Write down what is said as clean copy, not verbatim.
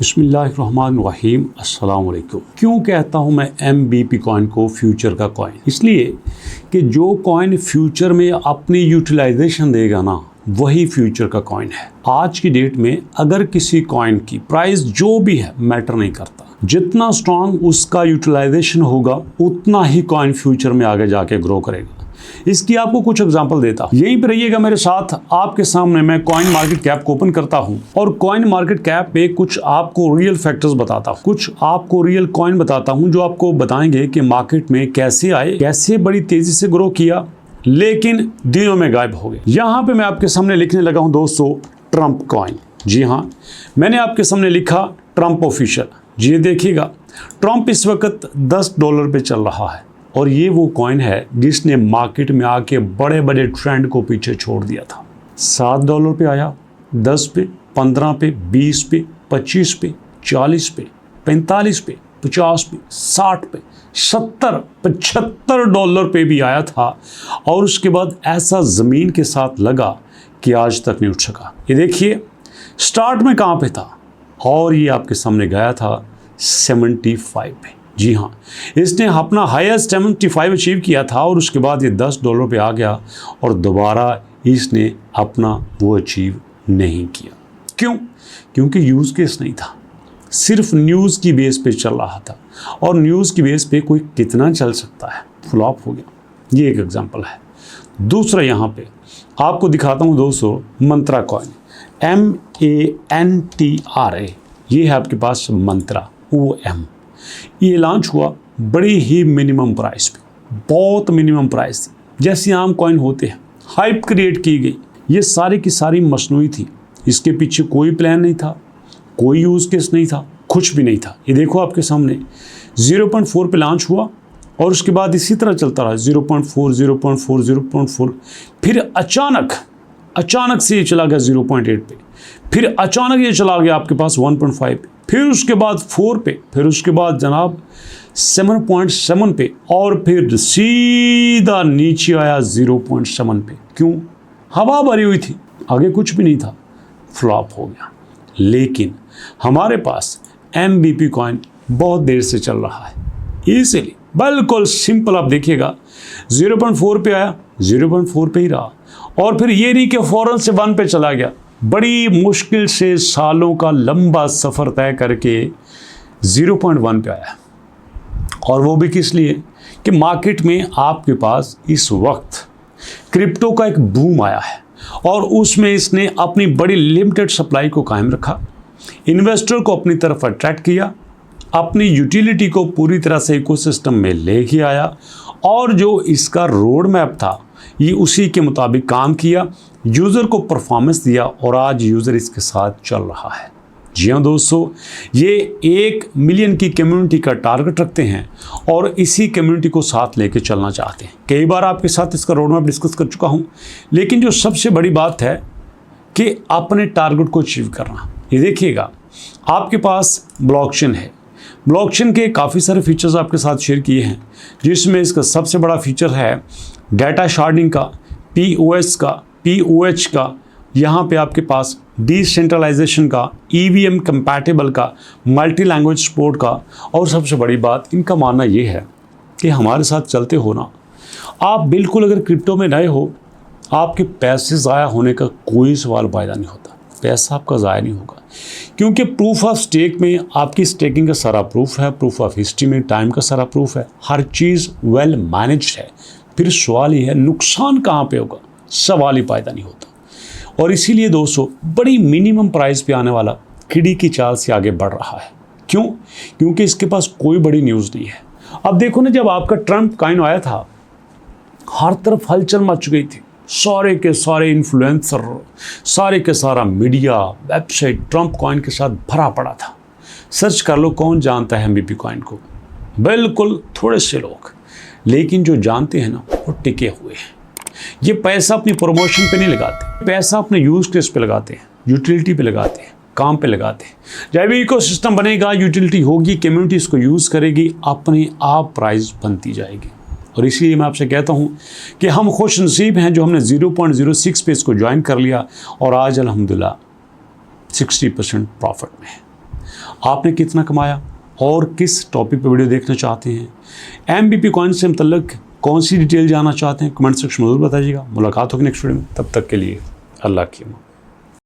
बिस्मिल्लाहिर्रहमानिर्रहीम। अस्सलाम वालेकुम। क्यों कहता हूँ मैं MBP कॉइन को फ्यूचर का कॉइन? इसलिए कि जो कॉइन फ्यूचर में अपनी यूटिलाइजेशन देगा ना, वही फ्यूचर का कॉइन है। आज की डेट में अगर किसी कॉइन की प्राइस जो भी है मैटर नहीं करता, जितना स्ट्रांग उसका यूटिलाइजेशन होगा उतना ही कॉइन फ्यूचर में आगे जाके ग्रो करेगा। इसकी आपको कुछ एग्जांपल देता हूं, यहीं पर रहिएगा मेरे साथ। आपके सामने मैं कॉइन मार्केट कैप को ओपन करता हूं और कॉइन मार्केट कैप पे कुछ आपको रियल फैक्टर्स बताता हूं, कुछ आपको रियल कॉइन बताता हूं जो आपको बताएंगे कि मार्केट में कैसे आए, कैसे बड़ी तेजी से ग्रो किया, लेकिन दिनों में गायब हो गए। यहां पे मैं आपके सामने लिखने लगा हूं दोस्तों, ट्रंप कॉइन। जी हाँ, मैंने आपके सामने लिखा ट्रंप ऑफिशियल। जी देखिएगा, ट्रंप इस वक्त $10 पे चल रहा है और ये वो कॉइन है जिसने मार्केट में आके बड़े बड़े ट्रेंड को पीछे छोड़ दिया था। $7 पे आया, 10 पे, 15 पे, 20 पे, 25 पे, 40 पे, 45 पे, 50 पे, 60 पे, 70, $75 पे भी आया था और उसके बाद ऐसा ज़मीन के साथ लगा कि आज तक नहीं उठ सका। ये देखिए स्टार्ट में कहाँ पे था और ये आपके सामने गया था 75 पे। जी हाँ, इसने अपना हाईएस्ट 75 अचीव किया था और उसके बाद ये $10 पे आ गया और दोबारा इसने अपना वो अचीव नहीं किया। क्यों? क्योंकि यूज़ केस नहीं था, सिर्फ न्यूज़ की बेस पे चल रहा था और न्यूज़ की बेस पे कोई कितना चल सकता है, फ्लॉप हो गया। ये एक एग्जांपल है। दूसरा यहाँ पे आपको दिखाता हूँ दोस्तों, मंत्रा कॉइन, MANTRA। ये है आपके पास मंत्रा OM। ये लॉन्च हुआ बड़ी ही मिनिमम प्राइस पे, बहुत मिनिमम प्राइस थी। जैसे आम कॉइन होते हैं, हाइप क्रिएट की गई। ये सारी की सारी मसनूई थी, इसके पीछे कोई प्लान नहीं था, कोई यूज़ केस नहीं था, कुछ भी नहीं था। ये देखो आपके सामने 0.4 पे लॉन्च हुआ और उसके बाद इसी तरह चलता रहा 0.4, 0.4, 0.4। फिर अचानक से ये चला गया 0.8 पे, फिर अचानक ये चला गया आपके पास 1.5 पे, फिर उसके बाद 4 पे, फिर उसके बाद जनाब 7.7 पे और फिर सीधा नीचे आया 0.7 पे। क्यों? हवा भरी हुई थी, आगे कुछ भी नहीं था, फ्लॉप हो गया। लेकिन हमारे पास MBP कॉइन बहुत देर से चल रहा है, इसीलिए बिल्कुल सिंपल आप देखिएगा 0.4 पे आया, 0.4 पे ही रहा और फिर ये नहीं कि फौरन से 1 पे चला गया। बड़ी मुश्किल से सालों का लंबा सफ़र तय करके 0.1 पे आया और वो भी किस लिए कि मार्केट में आपके पास इस वक्त क्रिप्टो का एक बूम आया है और उसमें इसने अपनी बड़ी लिमिटेड सप्लाई को कायम रखा, इन्वेस्टर को अपनी तरफ अट्रैक्ट किया, अपनी यूटिलिटी को पूरी तरह से इकोसिस्टम में लेके आया और जो इसका रोड मैप था ये उसी के मुताबिक काम किया, यूज़र को परफॉर्मेंस दिया और आज यूज़र इसके साथ चल रहा है। जी हाँ दोस्तों, ये 1 मिलियन की कम्युनिटी का टारगेट रखते हैं और इसी कम्युनिटी को साथ लेके चलना चाहते हैं। कई बार आपके साथ इसका रोड मैप डिस्कस कर चुका हूँ, लेकिन जो सबसे बड़ी बात है कि अपने टारगेट को अचीव करना। ये देखिएगा आपके पास ब्लॉकचेन है, ब्लॉकचेन के काफ़ी सारे फीचर्स आपके साथ शेयर किए हैं, जिसमें इसका सबसे बड़ा फीचर है डाटा शार्डिंग का, POS का, POH का, यहाँ पे आपके पास डिसेंट्रलाइजेशन का, EVM कंपैटिबल का, मल्टी लैंग्वेज सपोर्ट का और सबसे बड़ी बात इनका मानना ये है कि हमारे साथ चलते हो ना, आप बिल्कुल अगर क्रिप्टो में नए हो, आपके पैसे ज़ाया होने का कोई सवाल पैदा नहीं होता, पैसा आपका ज़ाया नहीं होगा, क्योंकि प्रूफ ऑफ स्टेक में आपकी स्टेकिंग का सारा प्रूफ है, प्रूफ ऑफ हिस्ट्री में टाइम का सारा प्रूफ है, हर चीज़ वेल मैनेज्ड है। फिर सवाल ये है नुकसान कहाँ पे होगा, सवाल ही पैदा नहीं होता। और इसीलिए दोस्तों बड़ी मिनिमम प्राइस पे आने वाला किडी की चाल से आगे बढ़ रहा है। क्यों? क्योंकि इसके पास कोई बड़ी न्यूज़ नहीं है। अब देखो ना, जब आपका ट्रंप कॉइन आया था, हर तरफ हलचल मच गई थी, सारे के सारे इन्फ्लुएंसर, सारे के सारा मीडिया, वेबसाइट ट्रंप कॉइन के साथ भरा पड़ा था। सर्च कर लो, कौन जानता है MBP कॉइन को? बिल्कुल थोड़े से लोग, लेकिन जो जानते हैं ना वो टिके हुए हैं। ये पैसा अपनी प्रमोशन पे नहीं लगाते, पैसा अपने यूज़ केस पे लगाते हैं, यूटिलिटी पे लगाते हैं, काम पे लगाते हैं। जब इकोसिस्टम बनेगा, यूटिलिटी होगी, कम्युनिटी इसको यूज़ करेगी, अपने आप प्राइस बनती जाएगी। और इसीलिए मैं आपसे कहता हूँ कि हम खुश नसीब हैं जो हमने 0.06 पे इसको ज्वाइन कर लिया और आज अल्हम्दुलिल्लाह 60% प्रॉफिट में है। आपने कितना कमाया और किस टॉपिक पर वीडियो देखना चाहते हैं, MBP कॉइन से मतलब कौन सी डिटेल जानना चाहते हैं, कमेंट सेक्शन में जरूर बताइएगा। मुलाकात होगी नेक्स्ट वीडियो में, तब तक के लिए अल्लाह की अमान।